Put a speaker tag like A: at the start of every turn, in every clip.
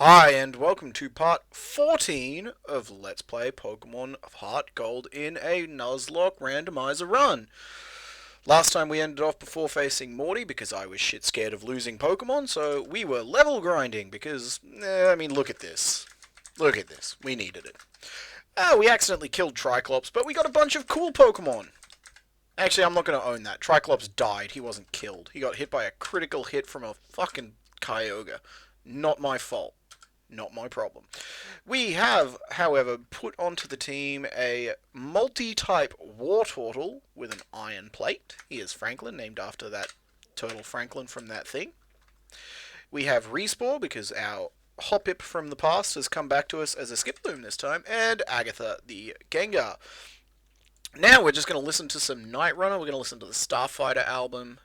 A: Hi, and welcome to part 14 of Let's Play Pokemon Heart Gold in a Nuzlocke Randomizer run. Last time we ended off before facing Morty because I was shit scared of losing Pokemon, so we were level grinding because, look at this. Look at this. We needed it. We accidentally killed Triclops, but we got a bunch of cool Pokemon. Actually, I'm not going to own that. Triclops died. He wasn't killed. He got hit by a critical hit from a fucking Kyogre. Not my fault. Not my problem. We have, however, put onto the team a multi-type war turtle with an iron plate. He is Franklin, named after that turtle Franklin from that thing. We have Respore, because our Hoppip from the past has come back to us as a Skiploom this time, and Agatha, the Gengar. Now we're just going to listen to some Night Runner. We're going to listen to the Starfighter album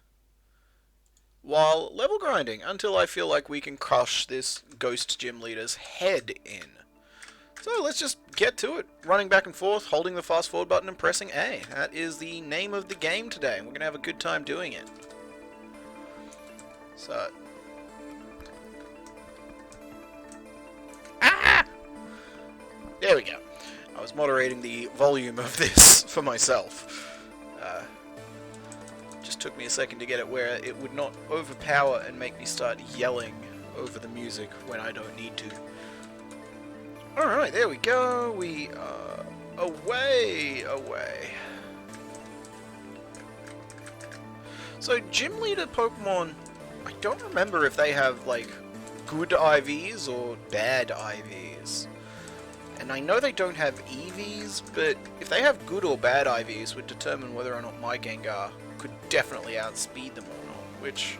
A: while level grinding until I feel like we can crush this Ghost Gym Leader's head in. So let's just get to it. Running back and forth, holding the fast forward button and pressing A. That is the name of the game today. We're going to have a good time doing it. So... Ah! There we go. I was moderating the volume of this for myself. Just took me a second to get it where it would not overpower and make me start yelling over the music when I don't need to. Alright, there we go. We are away. So, Gym Leader Pokemon, I don't remember if they have, like, good IVs or bad IVs. And I know they don't have EVs, but if they have good or bad IVs would determine whether or not my Gengar could definitely outspeed them or not, which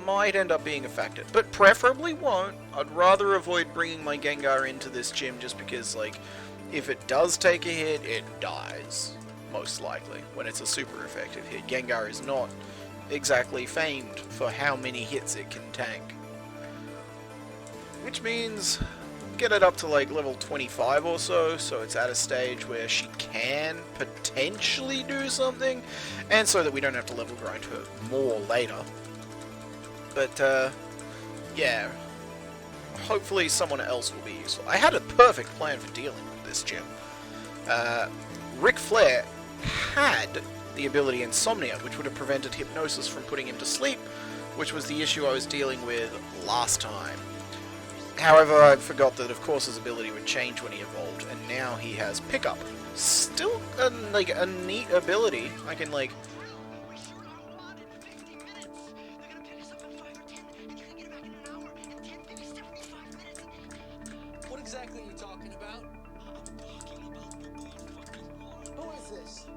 A: might end up being a factor, but preferably won't. I'd rather avoid bringing my Gengar into this gym just because, like, if it does take a hit, it dies, most likely, when it's a super effective hit. Gengar is not exactly famed for how many hits it can tank. Which means get it up to like level 25 or so it's at a stage where she can potentially do something, and so that we don't have to level grind her more later. But yeah, hopefully someone else will be useful. I had a perfect plan for dealing with this gym. Ric Flair had the ability Insomnia, which would have prevented Hypnosis from putting him to sleep, which was the issue I was dealing with last time. However, I forgot that, of course, his ability would change when he evolved, and now he has Pickup. Still, a neat ability. I can, like...
B: What exactly are you talking about? I'm talking about the motherfucking Who is this?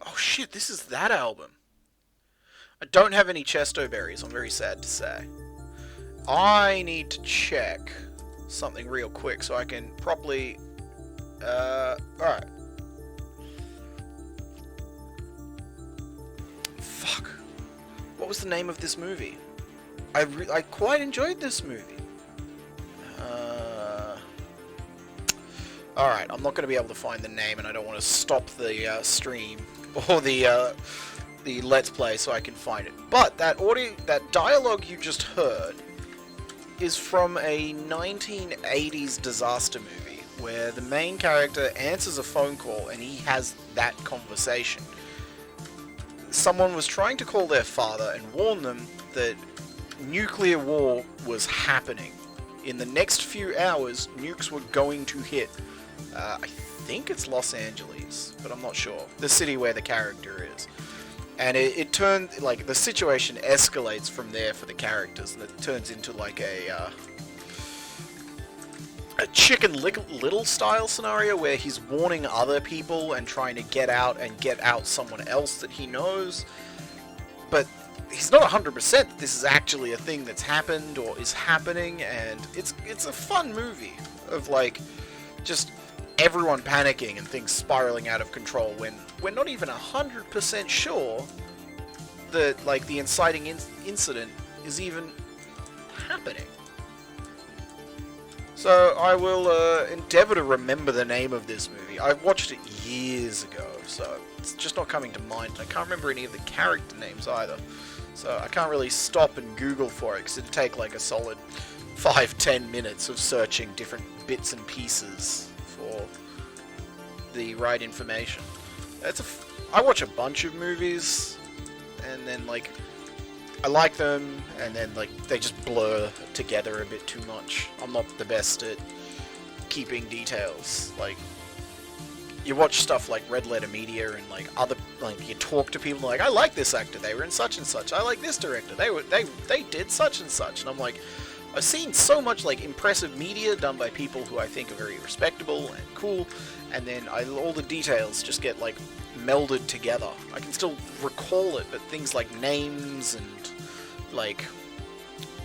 A: Oh shit, this is that album. I don't have any Chesto Berries, I'm very sad to say. I need to check something real quick so I can properly... alright. Fuck. What was the name of this movie? I quite enjoyed this movie. Alright, I'm not going to be able to find the name, and I don't want to stop the stream or the Let's Play so I can find it. But that dialogue you just heard is from a 1980s disaster movie where the main character answers a phone call and he has that conversation. Someone was trying to call their father and warn them that nuclear war was happening. In the next few hours, nukes were going to hit. I think it's Los Angeles, but I'm not sure. The city where the character is. And it turned, like, the situation escalates from there for the characters, and it turns into, like, a Chicken Little style scenario where he's warning other people and trying to get out someone else that he knows. But he's not 100% that this is actually a thing that's happened or is happening, and it's a fun movie of, like, just everyone panicking and things spiraling out of control when we're not even 100% sure that, like, the inciting incident is even happening. So I will endeavour to remember the name of this movie. I watched it years ago, so it's just not coming to mind. I can't remember any of the character names either. So I can't really stop and Google for it, because it'd take like a solid 5-10 minutes of searching different bits and pieces for the right information. I watch a bunch of movies, and then like I like them, and then like they just blur together a bit too much. I'm not the best at keeping details. Like, you watch stuff like Red Letter Media and like other, like you talk to people like, I like this actor, they were in such and such. I like this director, they did such and such. And I'm like, I've seen so much like impressive media done by people who I think are very respectable and cool, and then all the details just get like melded together. I can still recall it, but things like names and like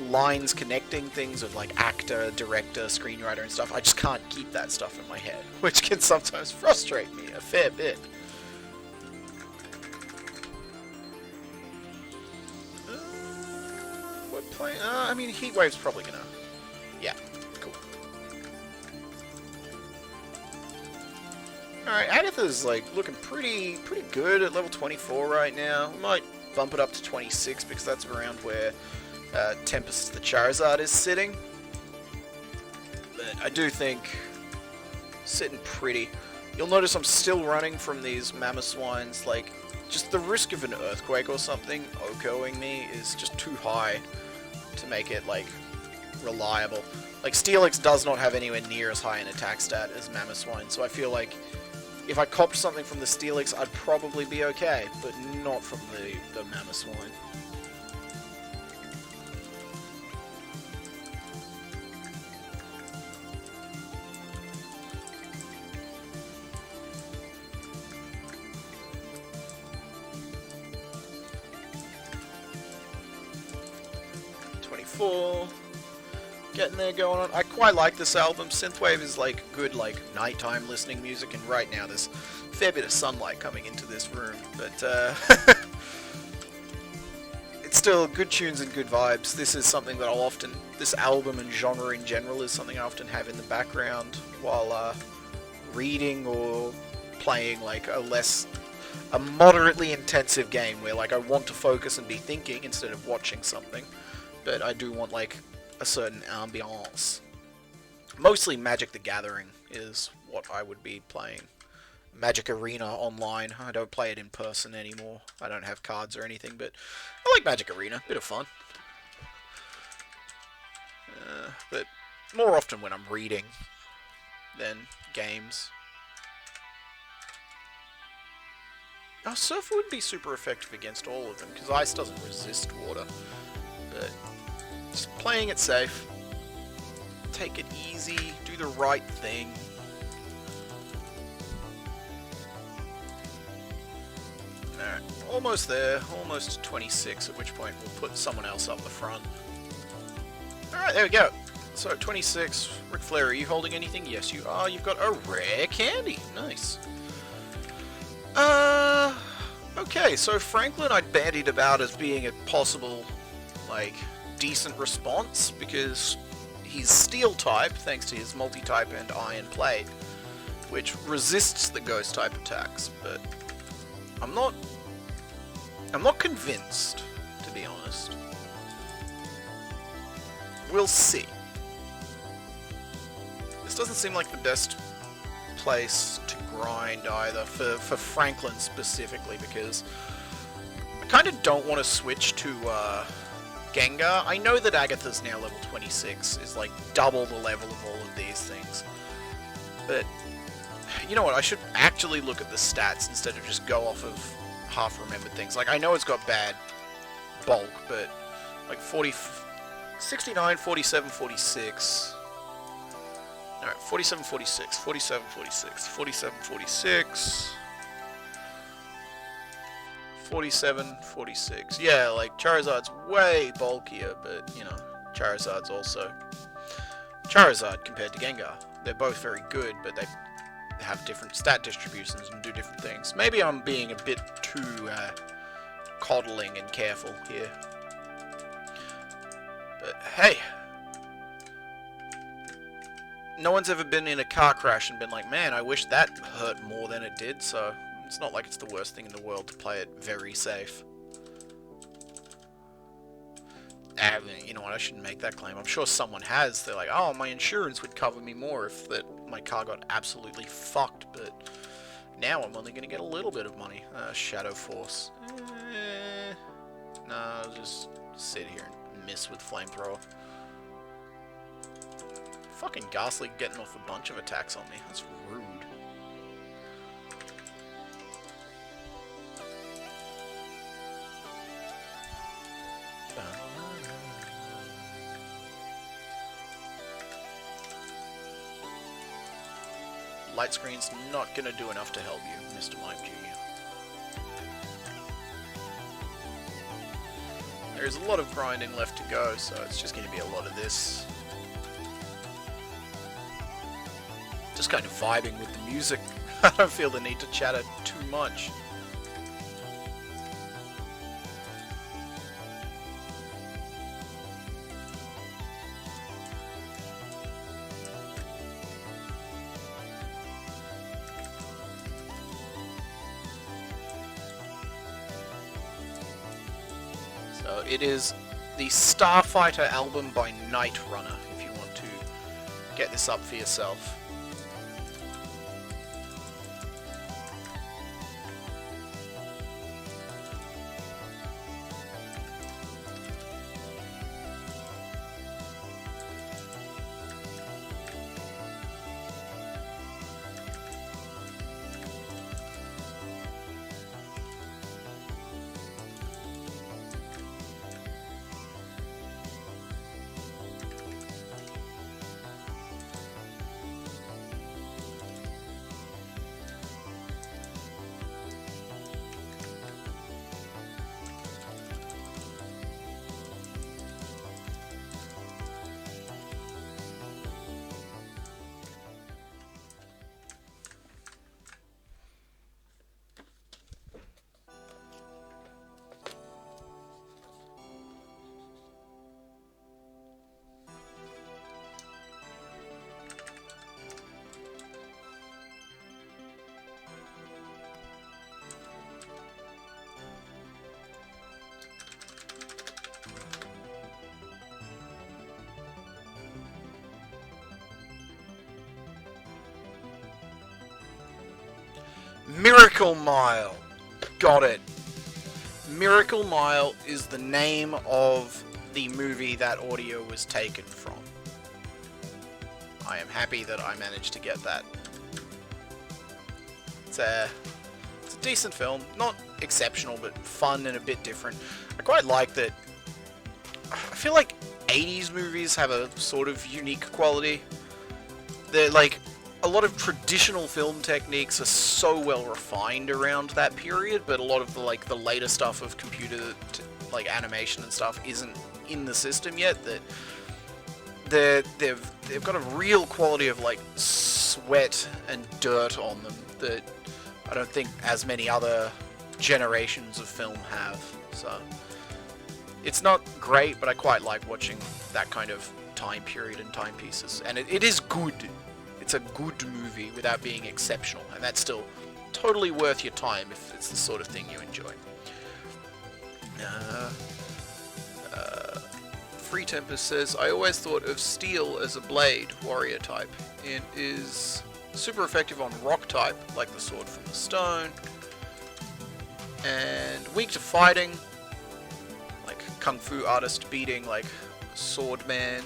A: lines connecting things of like actor, director, screenwriter and stuff, I just can't keep that stuff in my head, which can sometimes frustrate me a fair bit. We're playing, I mean, Heatwave's probably gonna, yeah, cool. Alright, Agatha's like looking pretty good at level 24 right now. We might bump it up to 26 because that's around where Tempest the Charizard is sitting. But I do think sitting pretty. You'll notice I'm still running from these Mamoswines. Like, just the risk of an earthquake or something OHKOing me is just too high to make it like reliable. Like, Steelix does not have anywhere near as high an attack stat as Mamoswine, so I feel like if I copped something from the Steelix, I'd probably be okay, but not from the Mamoswine. Getting there, going on. I quite like this album. Synthwave is like good like nighttime listening music, and right now there's a fair bit of sunlight coming into this room, but it's still good tunes and good vibes. This is something that I'll often, this album and genre in general is something I often have in the background while reading or playing like a moderately intensive game where like I want to focus and be thinking instead of watching something. But I do want like a certain ambiance. Mostly Magic the Gathering is what I would be playing. Magic Arena online. I don't play it in person anymore. I don't have cards or anything, but I like Magic Arena. Bit of fun. But more often when I'm reading than games. Now, Surfer would be super effective against all of them, because ice doesn't resist water. But just playing it safe, take it easy, do the right thing. Alright, almost there, almost 26, at which point we'll put someone else up the front. Alright, there we go. So, 26, Ric Flair, are you holding anything? Yes, you are. You've got a rare candy. Nice. Okay, so Franklin I'd bandied about as being a possible, like, decent response, because he's steel type thanks to his multi-type and iron plate, which resists the ghost type attacks, but I'm not convinced, to be honest. We'll see. This doesn't seem like the best place to grind either for Franklin specifically, because I kind of don't want to switch to Gengar. I know that Agatha's now level 26, is like double the level of all of these things. But, you know what, I should actually look at the stats instead of just go off of half-remembered things. Like, I know it's got bad bulk, but like 69, 47, 46... Alright, 47, 46, 47, 46, 47, 46... 47, 46. Yeah, like, Charizard's way bulkier, but, you know, Charizard's also Charizard compared to Gengar. They're both very good, but they have different stat distributions and do different things. Maybe I'm being a bit too coddling and careful here. But, hey, no one's ever been in a car crash and been like, man, I wish that hurt more than it did, so it's not like it's the worst thing in the world to play it very safe. You know what, I shouldn't make that claim. I'm sure someone has. They're like, oh, my insurance would cover me more if my car got absolutely fucked, but now I'm only going to get a little bit of money. Shadow Force. No, I'll just sit here and miss with Flamethrower. Fucking Ghastly getting off a bunch of attacks on me. That's rude. Light screen's not gonna do enough to help you, Mr. Mime Jr. There's a lot of grinding left to go, so it's just gonna be a lot of this. Just kind of vibing with the music. I don't feel the need to chatter too much. So it is the Starfighter album by Night Runner, if you want to get this up for yourself. Miracle Mile! Got it. Miracle Mile is the name of the movie that audio was taken from. I am happy that I managed to get that. It's a decent film. Not exceptional, but fun and a bit different. I quite like that. I feel like 80s movies have a sort of unique quality. They're like, a lot of traditional film techniques are so well refined around that period, but a lot of the later stuff of computer animation and stuff isn't in the system yet. That they've got a real quality of like sweat and dirt on them that I don't think as many other generations of film have. So it's not great, but I quite like watching that kind of time period and timepieces, and it is good. It's a good movie without being exceptional, and that's still totally worth your time if it's the sort of thing you enjoy. Free Tempest says, I always thought of Steel as a blade warrior type. It is super effective on rock type, like the Sword from the Stone, and weak to fighting, like Kung Fu artist beating, like Sword Man.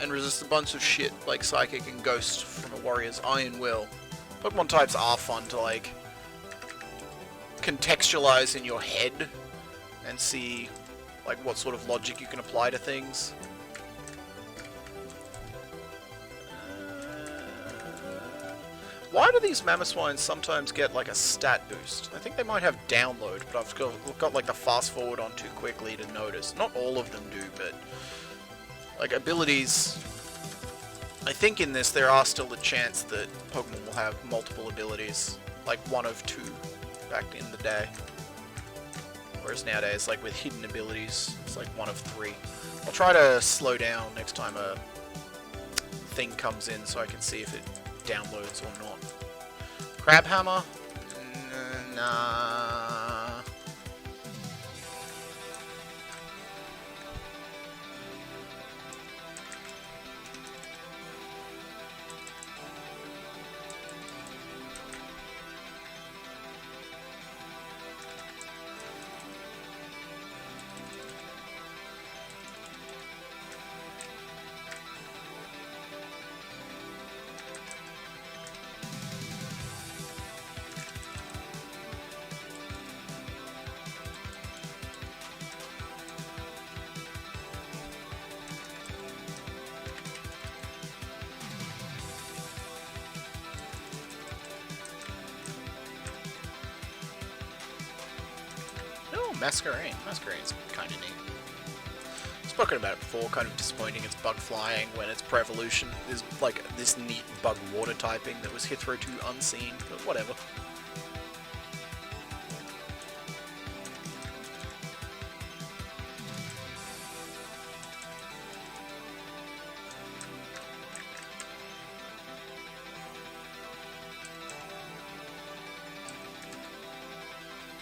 A: And resist a bunch of shit like Psychic and Ghost from a Warrior's Iron Will. Pokemon types are fun to like contextualize in your head and see like what sort of logic you can apply to things. Why do these Mamoswines sometimes get like a stat boost? I think they might have download, but I've got like the fast forward on too quickly to notice. Not all of them do, but like abilities, I think in this there are still a chance that Pokemon will have multiple abilities, like one of two back in the day. Whereas nowadays, like with hidden abilities, it's like one of three. I'll try to slow down next time a thing comes in so I can see if it downloads or not. Crabhammer? Nah. Oh, Masquerade. Masquerade's kind of neat. Spoken about it before, kind of disappointing. It's bug flying when its pre-evolution is like this neat bug water typing that was hitherto unseen, but whatever.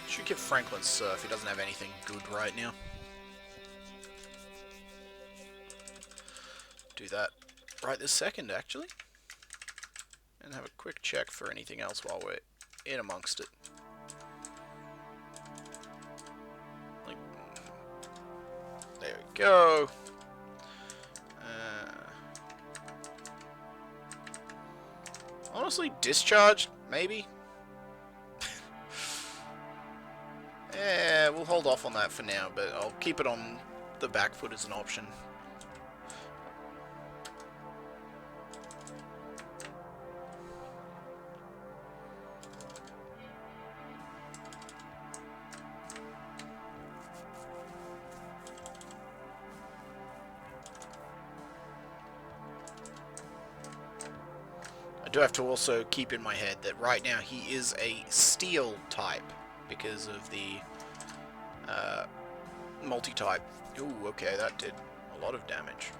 A: Should give Franklin Surf, he doesn't have anything good right now. Do that right this second, actually. And have a quick check for anything else while we're in amongst it. Like, there we go. Honestly, discharged, maybe? Yeah, we'll hold off on that for now, but I'll keep it on the back foot as an option. I do have to also keep in my head that right now he is a steel type because of the multi-type. Ooh, okay, that did a lot of damage.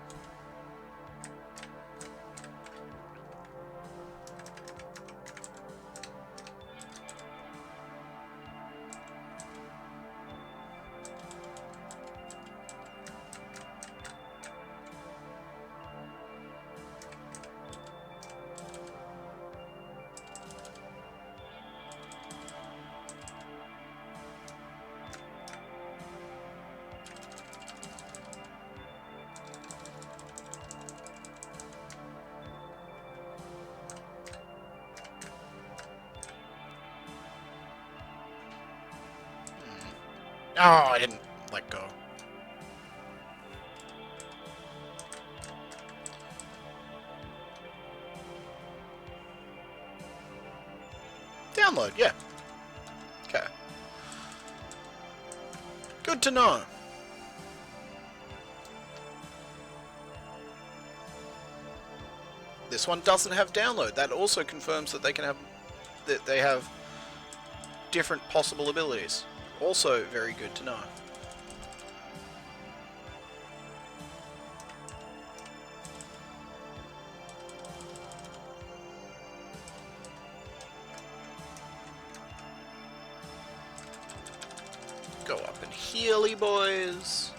A: Oh, I didn't let go. Download, yeah. Okay. Good to know. This one doesn't have download. That also confirms that they have different possible abilities. Also very good to know. Go up and healy, boys.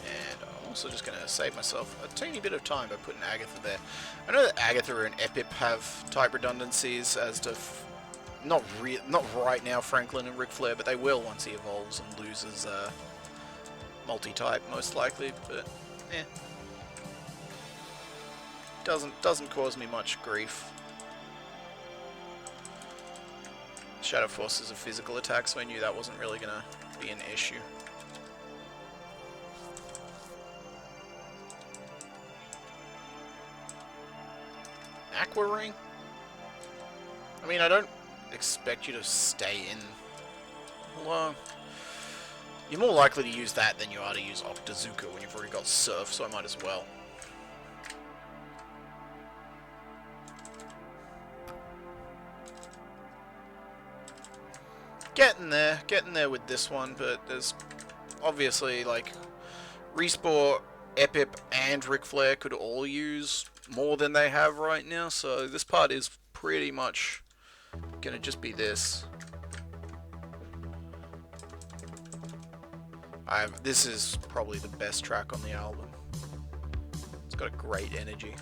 A: And I'm also just going to save myself a teeny bit of time by putting Agatha there. I know that Agatha and Epip have type redundancies as to not right now Franklin and Ric Flair, but they will once he evolves and loses multi-type most likely. But doesn't cause me much grief. Shadow Force is a physical attack, so I knew that wasn't really gonna be an issue. Aqua Ring? I mean, I don't expect you to stay in. Well, you're more likely to use that than you are to use Octazooka when you've already got Surf, so I might as well. Getting there with this one, but there's obviously, like, Respore, Epip, and Ric Flair could all use more than they have right now, so this part is pretty much gonna just be this. This is probably the best track on the album. It's got a great energy.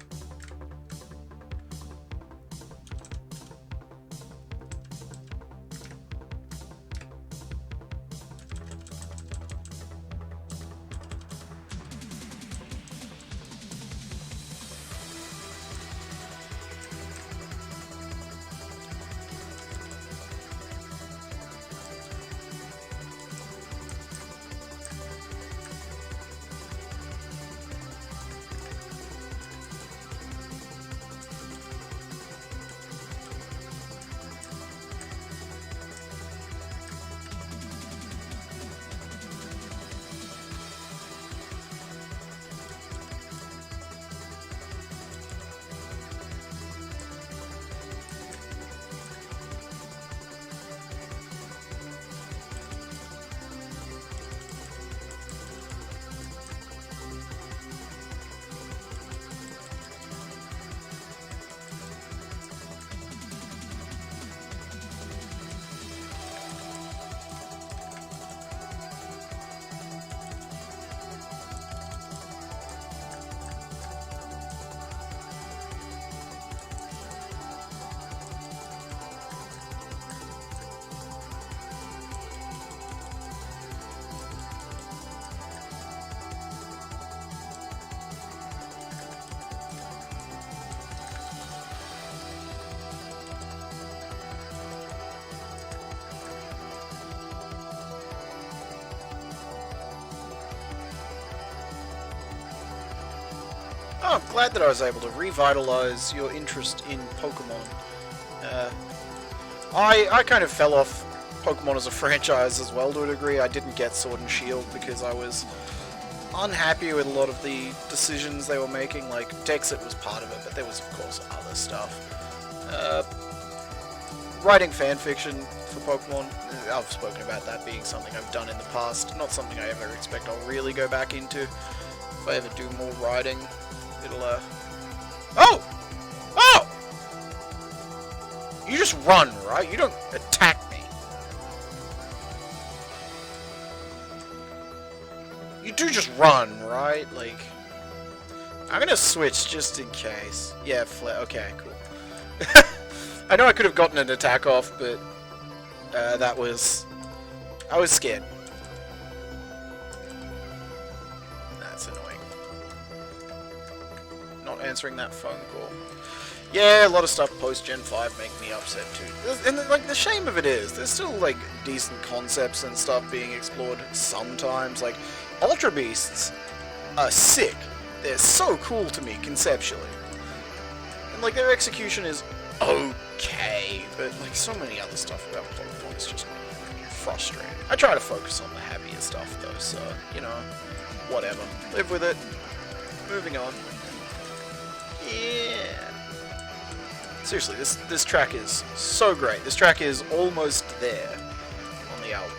A: Oh, I'm glad that I was able to revitalize your interest in Pokemon. I kind of fell off Pokemon as a franchise as well to a degree. I didn't get Sword and Shield because I was unhappy with a lot of the decisions they were making. Like, Dexit was part of it, but there was, of course, other stuff. Writing fanfiction for Pokemon, I've spoken about that being something I've done in the past. Not something I ever expect I'll really go back into. If I ever do more writing, it'll, Oh! Oh! You just run, right? You don't attack me. You do just run, right? Like... I'm gonna switch just in case. Yeah, okay, cool. I know I could have gotten an attack off, but... I was scared. That's annoying. Not answering that phone call. Yeah, a lot of stuff post Gen 5 make me upset too. And like the shame of it is, there's still like decent concepts and stuff being explored sometimes. Like Ultra Beasts are sick. They're so cool to me conceptually. And like their execution is okay, but like so many other stuff about Pokemon is just frustrating. I try to focus on the happier stuff though, so you know, whatever. Live with it. Moving on. Yeah. Seriously, this track is so great. This track is almost there on the album.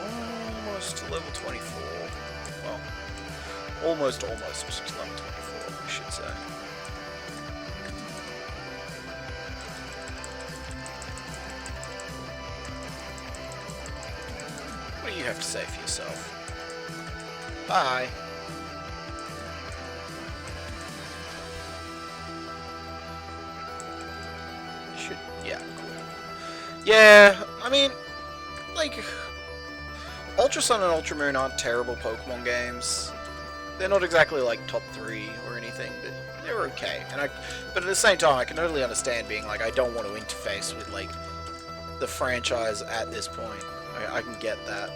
A: Almost to level 24. Well, almost to level 24, I should say. What do you have to say for yourself? Bye. Yeah, cool. Yeah, I mean, like, Ultra Sun and Ultra Moon aren't terrible Pokemon games. They're not exactly like top 3 or anything, but they're okay. But at the same time, I can totally understand being like, I don't want to interface with like the franchise at this point. I can get that.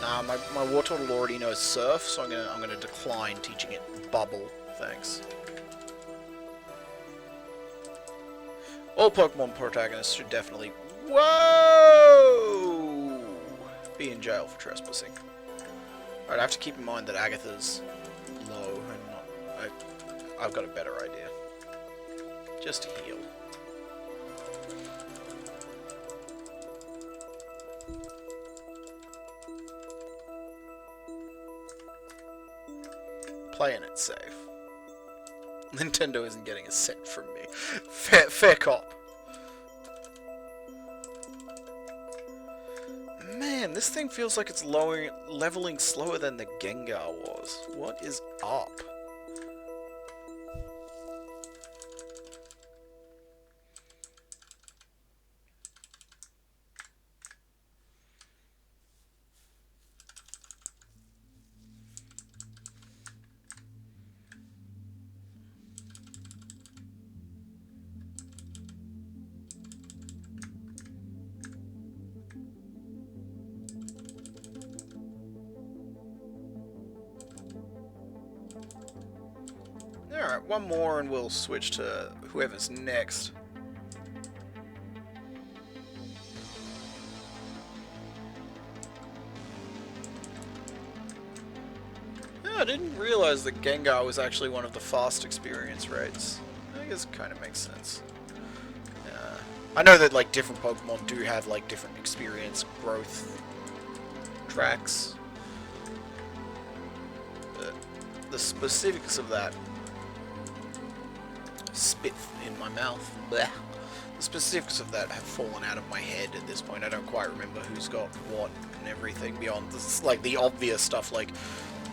A: Nah, my Wartortle already knows Surf, so I'm gonna decline teaching it Bubble. Thanks. All Pokemon protagonists should definitely be in jail for trespassing. Alright, I have to keep in mind that Agatha's low and not... I've got a better idea. Just heal. Playing it safe. Nintendo isn't getting a cent from me. Fair cop. Man, this thing feels like it's leveling slower than the Gengar was. What is up? Alright, one more and we'll switch to whoever's next. Yeah, I didn't realize that Gengar was actually one of the fast experience rates. I guess it kind of makes sense. I know that like different Pokemon do have like different experience growth tracks. But the specifics of that spit in my mouth. Blech. The specifics of that have fallen out of my head at this point. I don't quite remember who's got what and everything beyond this, like the obvious stuff like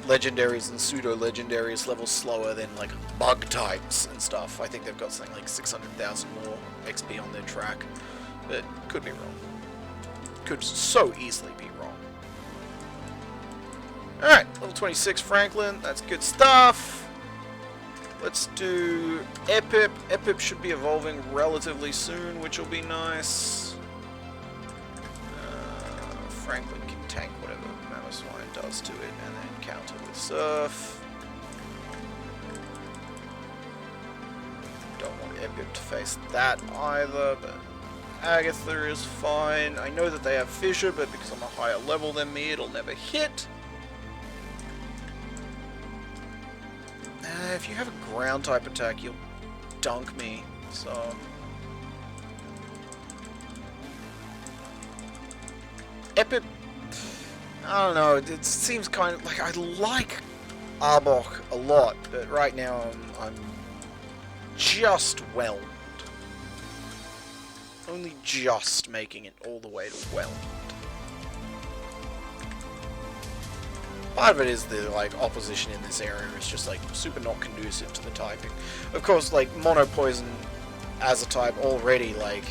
A: legendaries and pseudo-legendaries level slower than like bug types and stuff. I think they've got something like 600,000 more XP on their track, but could be wrong. could so easily be wrong. Alright, level 26 Franklin, that's good stuff. Let's do Epip. Epip should be evolving relatively soon, which will be nice. Franklin can tank whatever Mamoswine does to it, and then counter with Surf. Don't want Epip to face that either, but Agatha is fine. I know that they have Fissure, but because I'm a higher level than me, it'll never hit. If you have a ground type attack, you'll dunk me, so... Epip... I don't know, it seems kind of like... I like Arbok a lot, but right now I'm just whelmed. Only just making it all the way to whelmed. Part of it is the, like, opposition in this area is just, like, super not conducive to the typing. Of course, like, Mono Poison as a type already, like,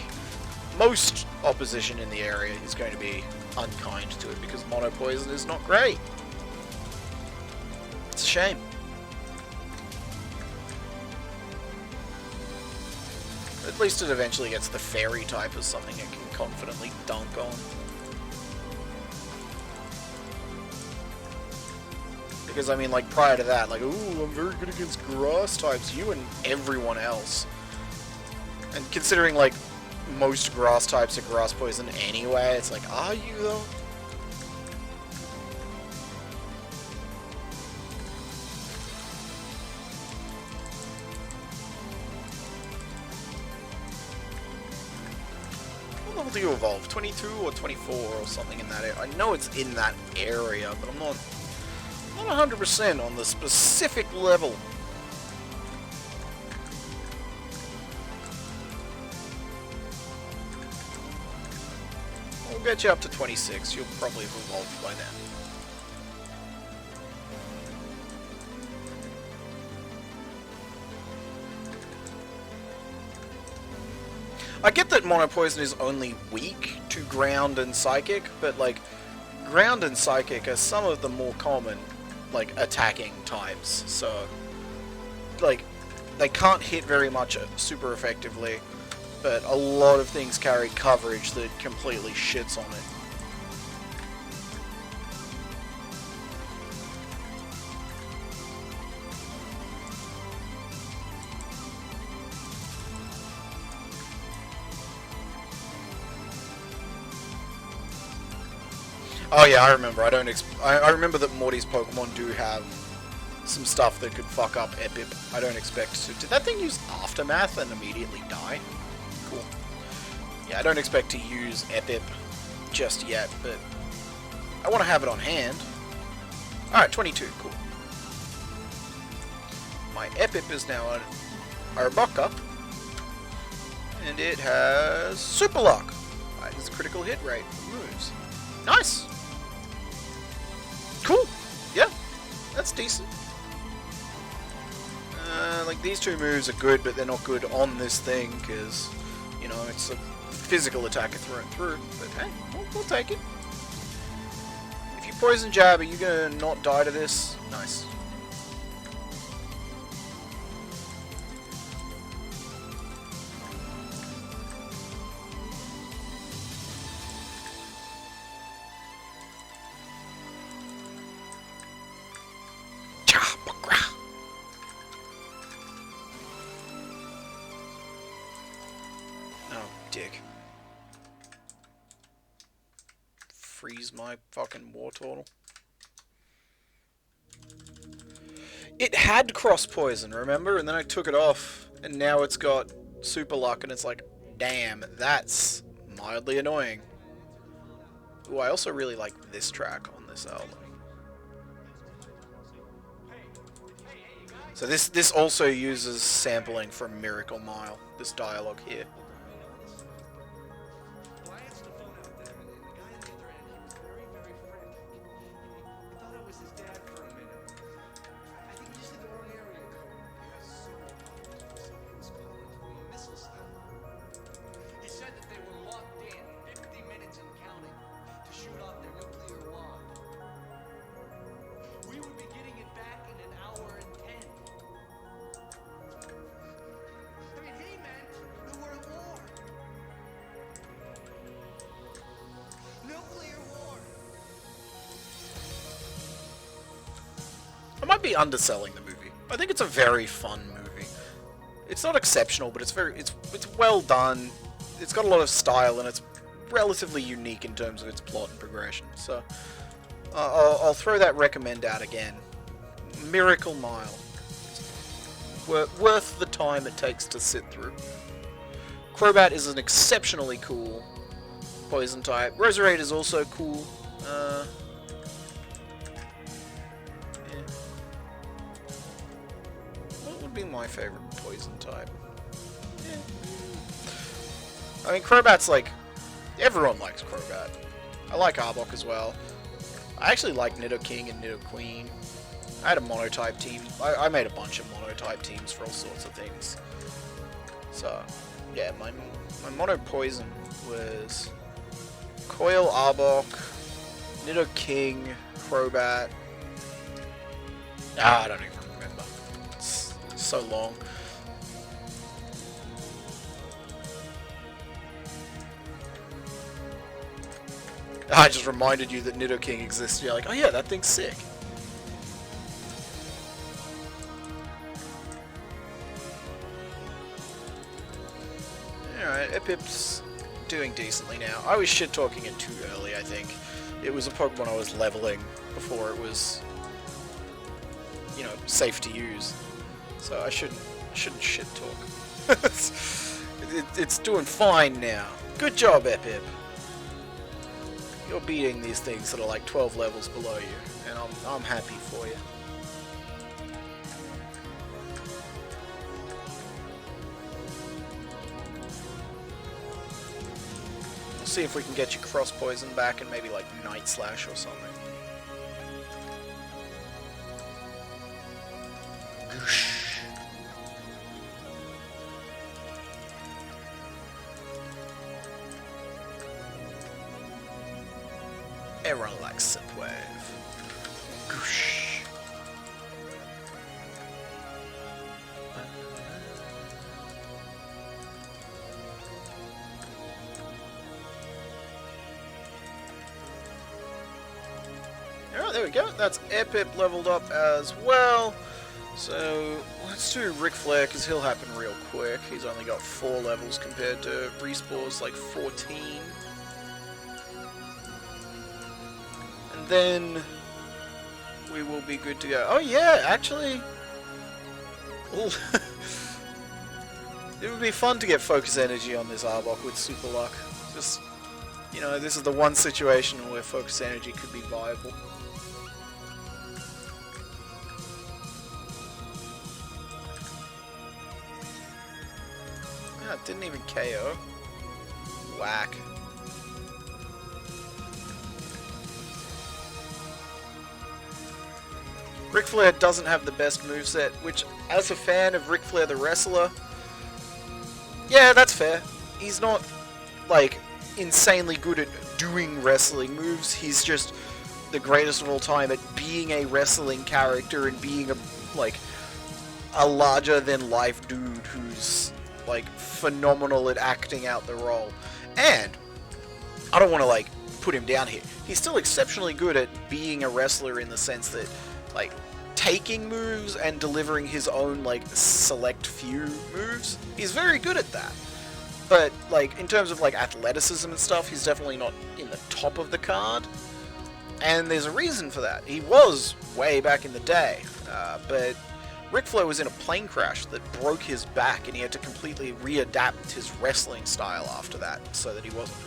A: most opposition in the area is going to be unkind to it because Mono Poison is not great. It's a shame. At least it eventually gets the Fairy type as something it can confidently dunk on. Because, I mean, like, prior to that, like, ooh, I'm very good against grass types, you and everyone else. And considering, like, most grass types are grass poison anyway, it's like, are you, though? What level do you evolve? 22 or 24 or something in that area? I know it's in that area, but I'm not 100% on the specific level. We'll get you up to 26. You'll probably have evolved by then. I get that Mono Poison is only weak to Ground and Psychic, but, like, Ground and Psychic are some of the more common, like, attacking types, so, like, they can't hit very much super effectively, but a lot of things carry coverage that completely shits on it. Oh yeah, I remember. I remember that Morty's Pokemon do have some stuff that could fuck up Epip. I don't expect to. Did that thing use Aftermath and immediately die? Cool. Yeah, I don't expect to use Epip just yet, but I want to have it on hand. Alright, 22. Cool. My Epip is now an Arbok, and it has Super Lock. Alright, this critical hit rate moves. Nice! Cool! Yeah, that's decent. Like, these two moves are good, but they're not good on this thing, because, you know, it's a physical attacker through and through. But hey, we'll take it. If you Poison Jab, are you gonna not die to this? Nice. Dick. Freeze my fucking war turtle. It had cross poison, remember? And then I took it off, and now it's got super luck, and it's like, damn, that's mildly annoying. Ooh, I also really like this track on this album. So this also uses sampling from Miracle Mile, this dialogue here. might be underselling the movie. I think it's a very fun movie. It's not exceptional, but it's well done. It's got a lot of style, and it's relatively unique in terms of its plot and progression. So I'll throw that recommend out again. Miracle Mile. Worth the time it takes to sit through. Crobat is an exceptionally cool poison type. Roserade is also cool. Yeah. What would be my favorite poison type? Yeah. I mean, Crobat's like... Everyone likes Crobat. I like Arbok as well. I actually like Nidoking and Nidoqueen. I had a monotype team. I made a bunch of monotype teams for all sorts of things. So, yeah, my mono poison was Coil, Arbok, Nidoking, Crobat. I don't even remember. It's so long. I just reminded you that Nidoking exists. You're like, oh yeah, that thing's sick. Alright, Epip's doing decently now. I was shit-talking it too early, I think. It was a Pokemon I was leveling before it was, you know, safe to use. So I shouldn't shit-talk. It's doing fine now. Good job, Epip. You're beating these things that are like 12 levels below you, and I'm happy for you. We'll see if we can get your Cross Poison back and maybe like Night Slash or something. Goosh. Everyone likes Synthwave. Goosh. Alright, there we go. That's Epip leveled up as well. So, let's do Ric Flair, because he'll happen real quick. He's only got 4 levels compared to Respawn's like 14. And then we will be good to go. Oh yeah, actually... It would be fun to get Focus Energy on this Arbok with Super Luck. Just, you know, this is the one situation where Focus Energy could be viable. Yeah, it didn't even KO. Whack. Ric Flair doesn't have the best moveset, which, as a fan of Ric Flair the wrestler, yeah, that's fair. He's not, like, insanely good at doing wrestling moves. He's just the greatest of all time at being a wrestling character and being a larger-than-life dude who's, like, phenomenal at acting out the role. And I don't want to, like, put him down here. He's still exceptionally good at being a wrestler in the sense that, like, taking moves and delivering his own, like, select few moves. He's very good at that. But, like, in terms of, like, athleticism and stuff, he's definitely not in the top of the card. And there's a reason for that. He was way back in the day. But Ric Flair was in a plane crash that broke his back, and he had to completely readapt his wrestling style after that, so that he wasn't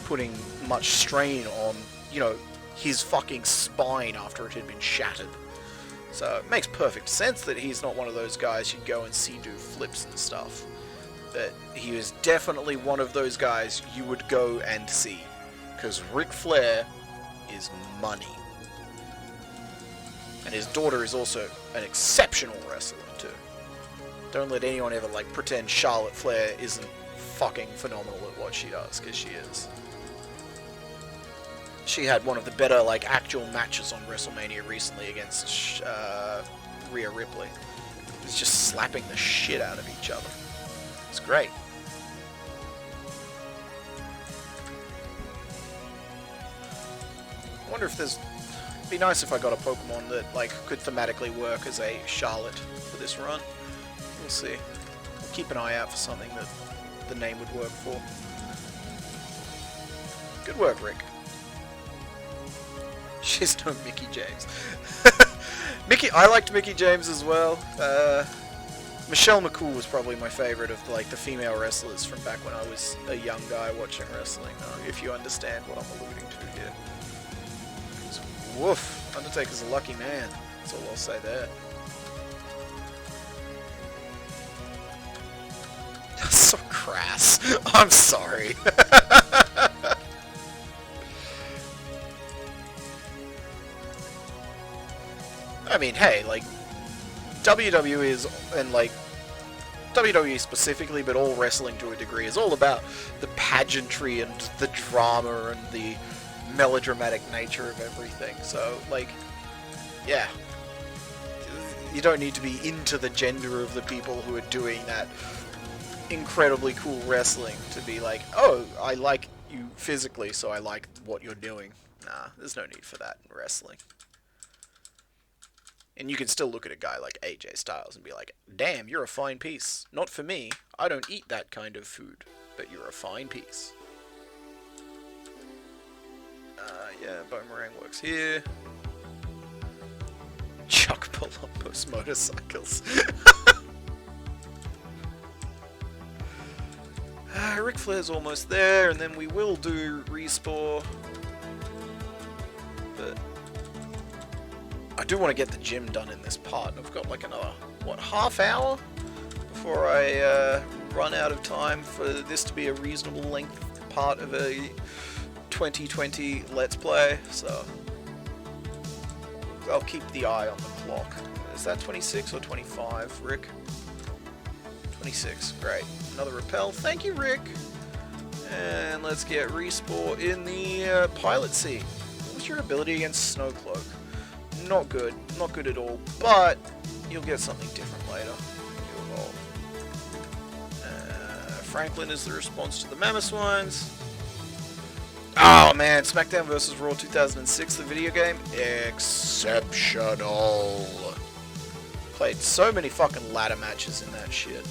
A: putting much strain on, you know, his fucking spine after it had been shattered. So it makes perfect sense that he's not one of those guys you'd go and see do flips and stuff. But he was definitely one of those guys you would go and see. Because Ric Flair is money. And his daughter is also an exceptional wrestler too. Don't let anyone ever, like, pretend Charlotte Flair isn't fucking phenomenal at what she does, because she is. She had one of the better, like, actual matches on WrestleMania recently against Rhea Ripley. It's just slapping the shit out of each other. It's great. I wonder if there's be nice if I got a Pokemon that like could thematically work as a Charlotte for this run. We'll see. We'll keep an eye out for something that the name would work for. Good work, Rick. She's no Mickey James. I liked Mickey James as well. Michelle McCool was probably my favorite of like the female wrestlers from back when I was a young guy watching wrestling. If you understand what I'm alluding to here. Woof! Undertaker's a lucky man. That's all I'll say there. That's so crass. I'm sorry. I mean, hey, like, WWE is, and like, WWE specifically, but all wrestling to a degree, is all about the pageantry and the drama and the melodramatic nature of everything. So, like, yeah. You don't need to be into the gender of the people who are doing that incredibly cool wrestling to be like, oh, I like you physically, so I like what you're doing. Nah, there's no need for that in wrestling. And you can still look at a guy like AJ Styles and be like, damn, you're a fine piece. Not for me. I don't eat that kind of food. But you're a fine piece. Yeah, Boomerang works here. Chuck Palumbo's motorcycles. Ric Flair's almost there, and then we will do Respawn. But I do want to get the gym done in this part. I've got like another, what, half hour before I run out of time for this to be a reasonable length part of a 2020 Let's Play, so I'll keep the eye on the clock. Is that 26 or 25, Rick? 26, great. Another repel, thank you, Rick! And let's get Respawn in the pilot seat. What was your ability against Snowcloak? Not good at all, but you'll get something different later. You evolve. Franklin is the response to the Mamoswines. Oh man, SmackDown vs. Raw 2006, the video game, exceptional. Played so many fucking ladder matches in that shit.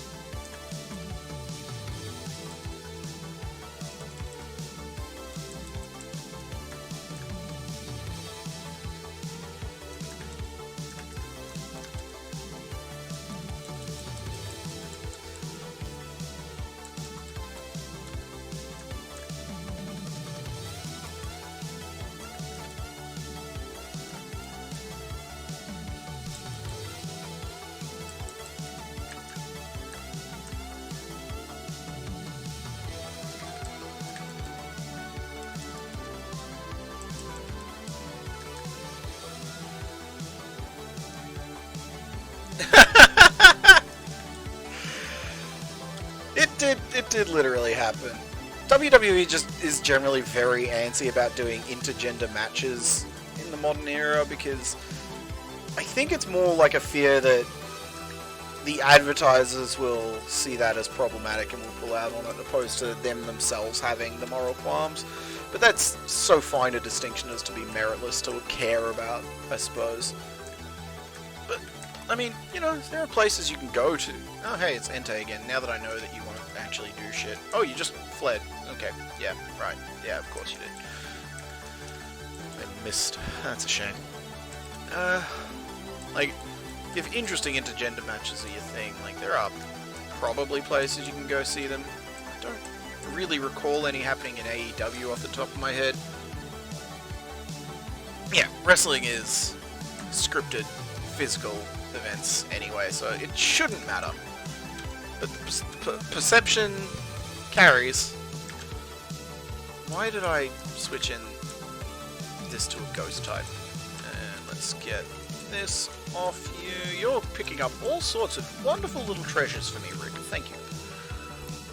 A: It did literally happen. WWE just is generally very antsy about doing intergender matches in the modern era because I think it's more like a fear that the advertisers will see that as problematic and will pull out on it, opposed to them themselves having the moral qualms. But that's so fine a distinction as to be meritless to care about, I suppose. But, I mean, you know, there are places you can go to. Oh, hey, it's Entei again, now that I know that you won't actually do shit. Oh, you just fled. Okay, yeah, right. Yeah, of course you did. I missed. That's a shame. Like, if interesting intergender matches are your thing, like, there are probably places you can go see them. I don't really recall any happening in AEW off the top of my head. Yeah, wrestling is scripted, physical events anyway, so it shouldn't matter. But the perception carries. Why did I switch in this to a ghost type? And let's get this off you. You're picking up all sorts of wonderful little treasures for me, Rick. Thank you.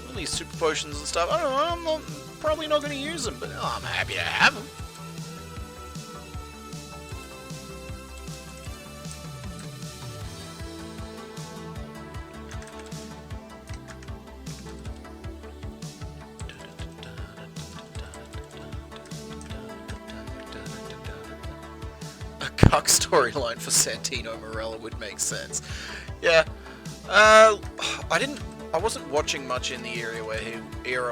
A: All these super potions and stuff. I don't know, I'm probably not going to use them, but I'm happy to have them. cuck storyline for Santino Marella would make sense. Yeah. I wasn't watching much in the era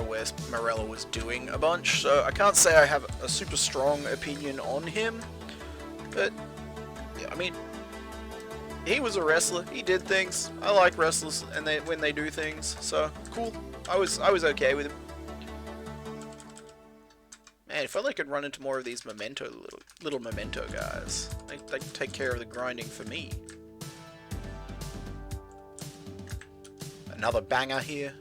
A: where Marella was doing a bunch, so I can't say I have a super strong opinion on him. But yeah, I mean, he was a wrestler. He did things. I like wrestlers and when they do things. So cool. I was okay with him. Man, if only I could run into more of these little memento guys. They take care of the grinding for me. Another banger here.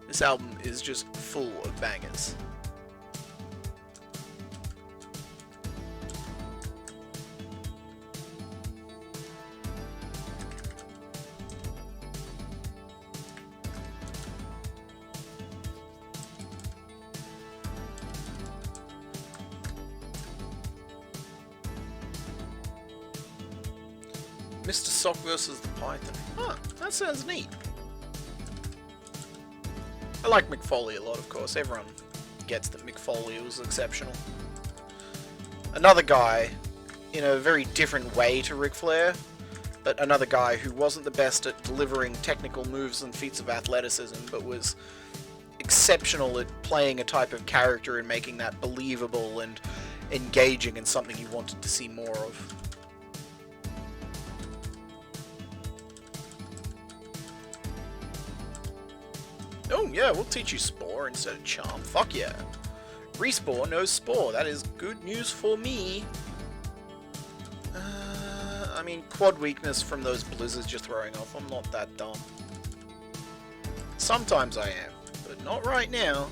A: This album is just full of bangers. Mr. Sock versus the Python. Huh, that sounds neat. I like McFoley a lot, of course. Everyone gets that McFoley was exceptional. Another guy, in a very different way to Ric Flair, but another guy who wasn't the best at delivering technical moves and feats of athleticism, but was exceptional at playing a type of character and making that believable and engaging and something you wanted to see more of. Oh yeah, we'll teach you Spore instead of Charm. Fuck yeah. Respawn, no Spore. That is good news for me. I mean, quad weakness from those blizzards you're throwing off. I'm not that dumb. Sometimes I am, but not right now.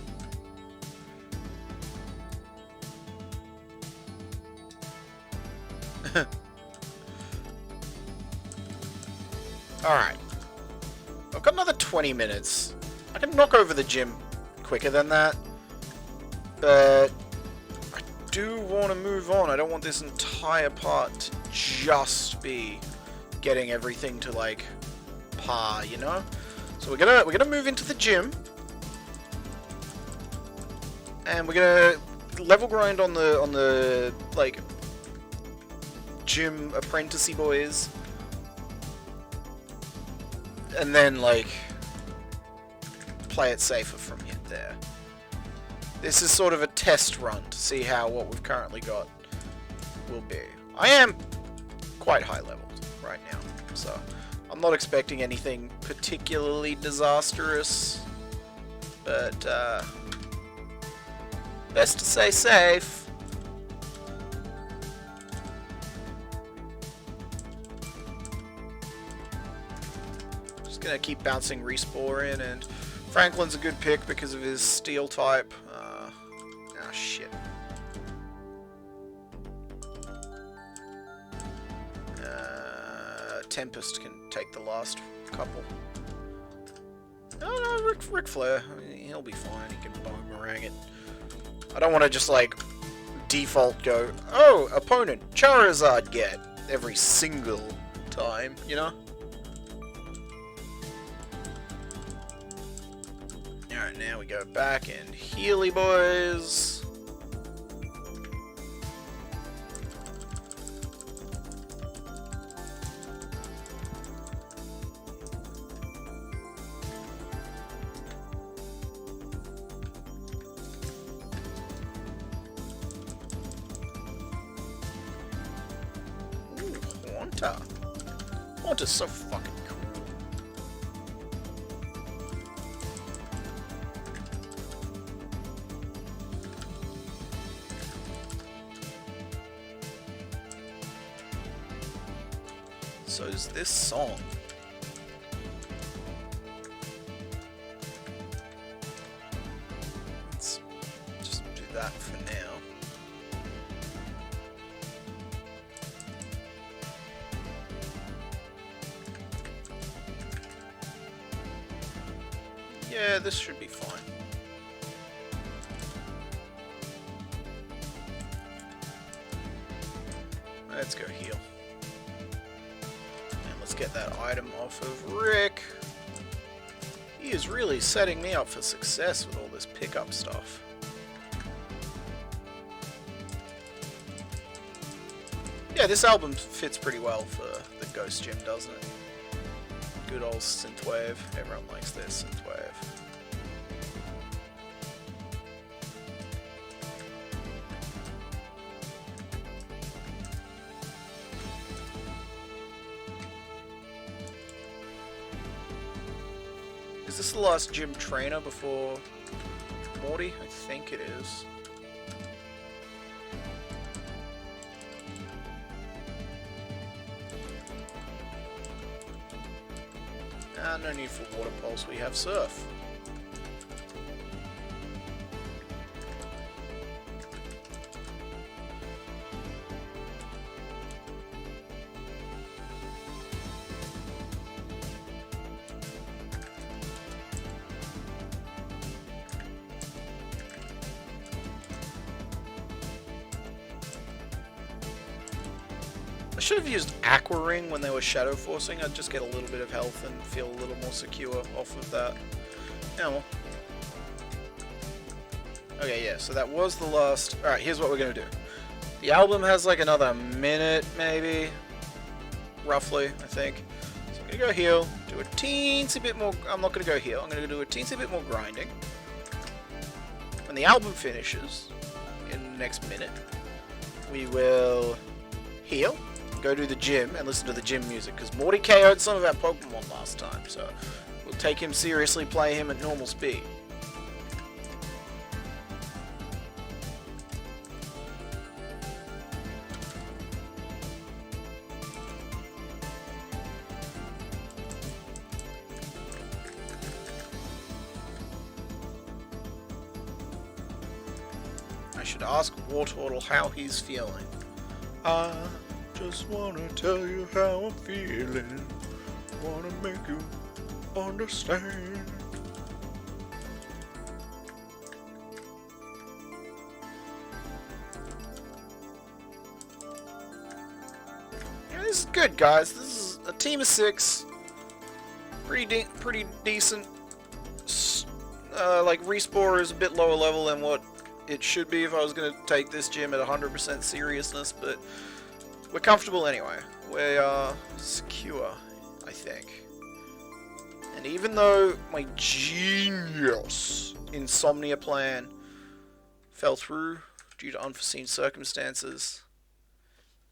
A: Alright. I've got another 20 minutes. I can knock over the gym quicker than that, but I do want to move on. I don't want this entire part to just be getting everything to like par, you know? So we're gonna move into the gym, and we're gonna level grind on the like gym apprenticey boys, and then like play it safer from there. This is sort of a test run to see how what we've currently got will be. I am quite high leveled right now, so I'm not expecting anything particularly disastrous, but best to stay safe. Just gonna keep bouncing Respore in, and Franklin's a good pick because of his steel type. Shit. Tempest can take the last couple. Oh no, Ric Flair. I mean, he'll be fine. He can boomerang it. I don't want to just like default go, oh, opponent, Charizard get every single time, you know? Alright, now we go back and Healy boys. Ooh, Haunter. Haunter's so fucking cool. So is this song. Let's just do that for now. Yeah, this should be fine. Let's go heal. Get that item off of Rick. He is really setting me up for success with all this pickup stuff. Yeah, this album fits pretty well for the Ghost Gym, doesn't it? Good old synthwave. Everyone likes their synthwave. Is this the last gym trainer before Morty? I think it is. No need for water pulse, we have surf. I should have used Aqua Ring when they were shadow forcing. I'd just get a little bit of health and feel a little more secure off of that. Yeah, well. Okay, yeah, so that was the last... Alright, here's what we're going to do. The album has like another minute, maybe. Roughly, I think. So I'm going to go heal, do a teensy bit more... I'm not going to go heal, I'm going to do a teensy bit more grinding. When the album finishes, in the next minute, we will heal. Go to the gym and listen to the gym music, because Morty KO'd some of our Pokemon last time, so we'll take him seriously, play him at normal speed. I should ask Wartortle how he's feeling. Just wanna tell you how I'm feeling. Wanna make you understand. Yeah, this is good, guys. This is a team of 6. Pretty decent. Like, Respore is a bit lower level than what it should be if I was going to take this gym at 100% seriousness, but we're comfortable anyway. We are secure, I think. And even though my genius insomnia plan fell through due to unforeseen circumstances,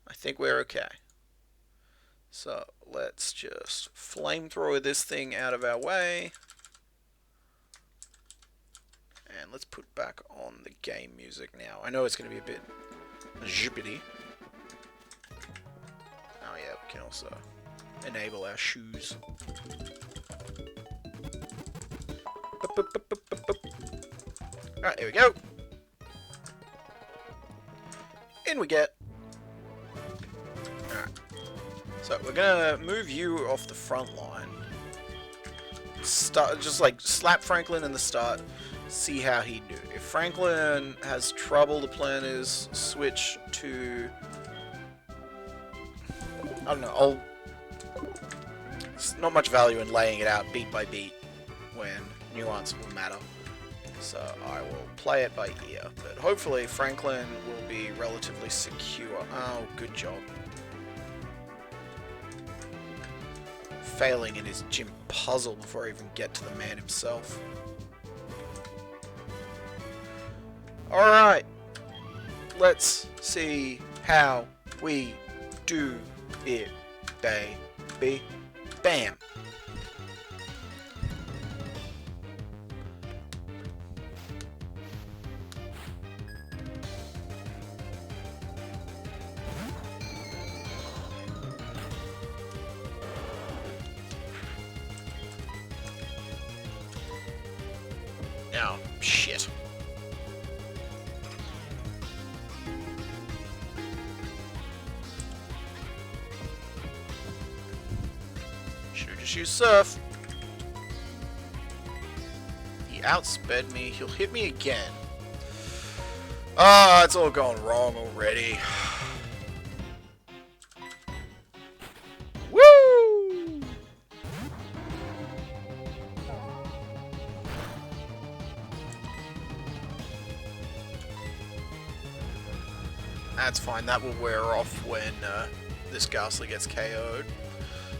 A: I think we're okay. So let's just flamethrower this thing out of our way. And let's put back on the game music now. I know it's going to be a bit zippity. Oh yeah, we can also enable our shoes. Alright, here we go. In we get. Alright. So we're going to move you off the front line. Start, just like slap Franklin in the start. See how he do. If Franklin has trouble, the plan is switch to... I don't know, there's not much value in laying it out beat by beat when nuance will matter. So I will play it by ear. But hopefully Franklin will be relatively secure. Oh, good job. Failing in his gym puzzle before I even get to the man himself. Alright, let's see how we do it, baby. Bam! Oh, shit. Should've just used Surf. He outsped me. He'll hit me again. Ah, it's all gone wrong already. Woo! That's fine. That will wear off when this Ghastly gets KO'd.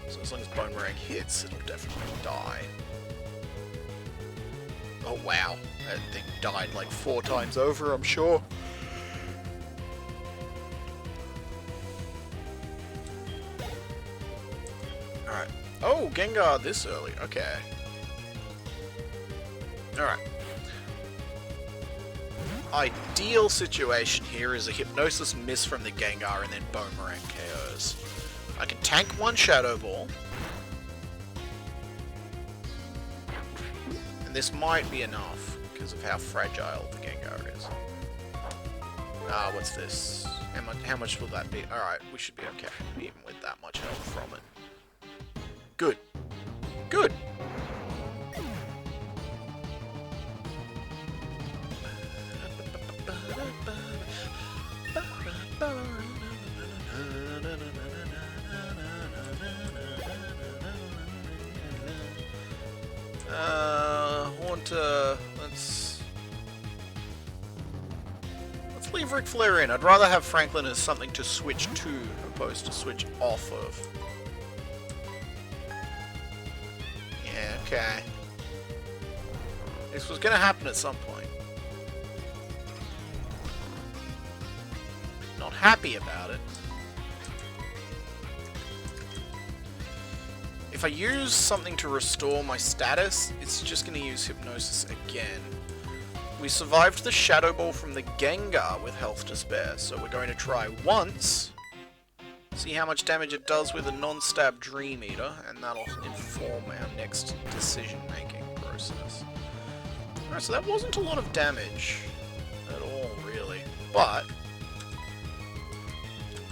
A: So as long as Boomerang hits, it'll definitely die. Oh wow, that thing died like 4 times over, I'm sure. Alright. Oh, Gengar this early. Okay. Alright. Ideal situation here is a Hypnosis miss from the Gengar and then Boomerang KOs. I can tank one Shadow Ball. And this might be enough because of how fragile the Gengar is. What's this? How much will that be? Alright, we should be okay, even with that much health from it. Good. Good! Haunter, let's leave Ric Flair in. I'd rather have Franklin as something to switch to, opposed to switch off of. Yeah, okay. This was gonna happen at some point. Not happy about it. If I use something to restore my status, it's just going to use Hypnosis again. We survived the Shadow Ball from the Gengar with health to spare, so we're going to try once, see how much damage it does with a non-stab Dream Eater, and that'll inform our next decision-making process. Alright, so that wasn't a lot of damage at all, really, but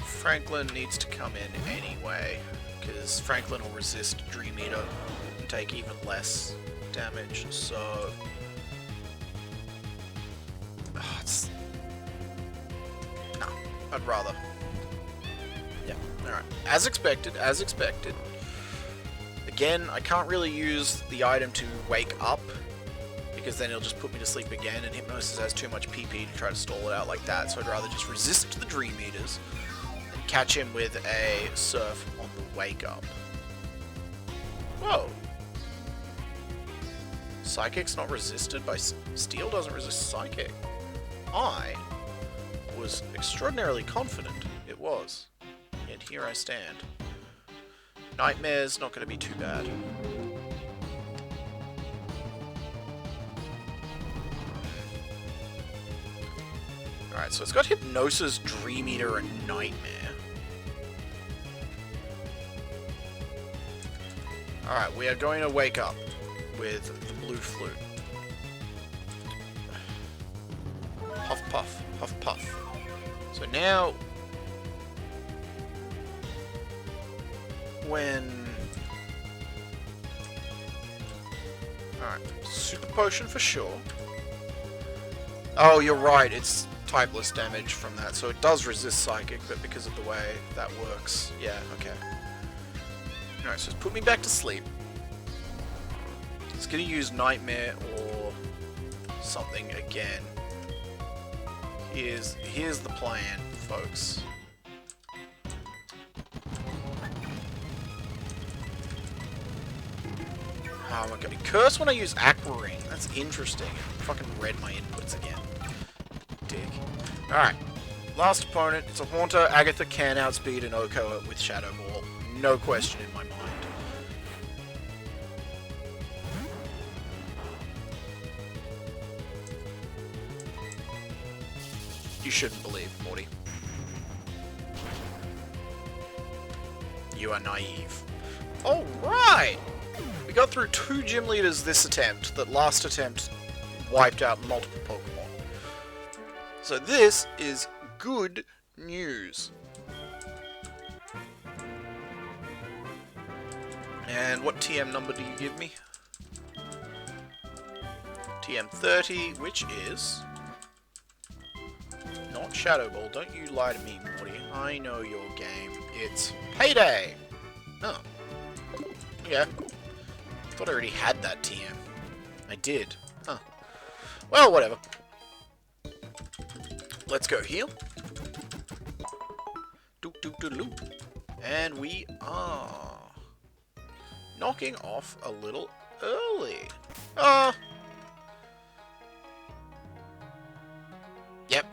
A: Franklin needs to come in anyway, because Franklin will resist Dream Eater and take even less damage, so... No, I'd rather. Yeah, alright. As expected, as expected. Again, I can't really use the item to wake up, because then it'll just put me to sleep again, and Hypnosis has too much PP to try to stall it out like that, so I'd rather just resist the Dream Eaters and catch him with a Surf on the wake up. Whoa! Psychic's not resisted by... Steel doesn't resist Psychic. I was extraordinarily confident it was. Yet here I stand. Nightmare's not going to be too bad. Alright, so it's got Hypnosis, Dream Eater, and Nightmare. Alright, we are going to wake up with the Blue Flute. Huff puff, huff puff. So now, when... Alright, Super Potion for sure. Oh, you're right, it's typeless damage from that, so it does resist Psychic, but because of the way that works, yeah, okay. Alright, so put me back to sleep. It's gonna use Nightmare or something again. Here's the plan, folks. Oh my god, curse when I use Aqua Ring. That's interesting. I fucking read my inputs again. Dick. Alright. Last opponent, it's a Haunter. Agatha can outspeed an Oko with Shadow Ball. No question in my mind. You shouldn't believe, Morty. You are naive. Alright! We got through 2 gym leaders this attempt. That last attempt wiped out multiple Pokemon. So this is good news. And what TM number do you give me? TM 30, which is... not Shadow Ball. Don't you lie to me, Morty. I know your game. It's Payday! Oh. Yeah. I thought I already had that TM. I did. Huh. Well, whatever. Let's go heal. Doo-doo-doo. And we are knocking off a little early. Yep.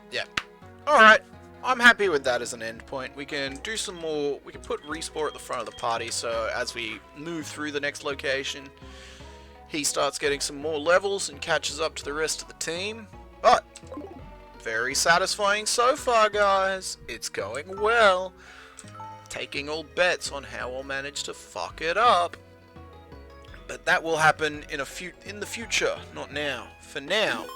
A: Alright, I'm happy with that as an endpoint. We can do some more, we can put Respawn at the front of the party, so as we move through the next location, he starts getting some more levels and catches up to the rest of the team. But, very satisfying so far, guys. It's going well. Taking all bets on how I'll manage to fuck it up. But that will happen in the future, not now. For now,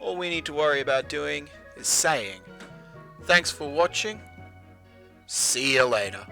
A: all we need to worry about doing is saying, thanks for watching. See you later.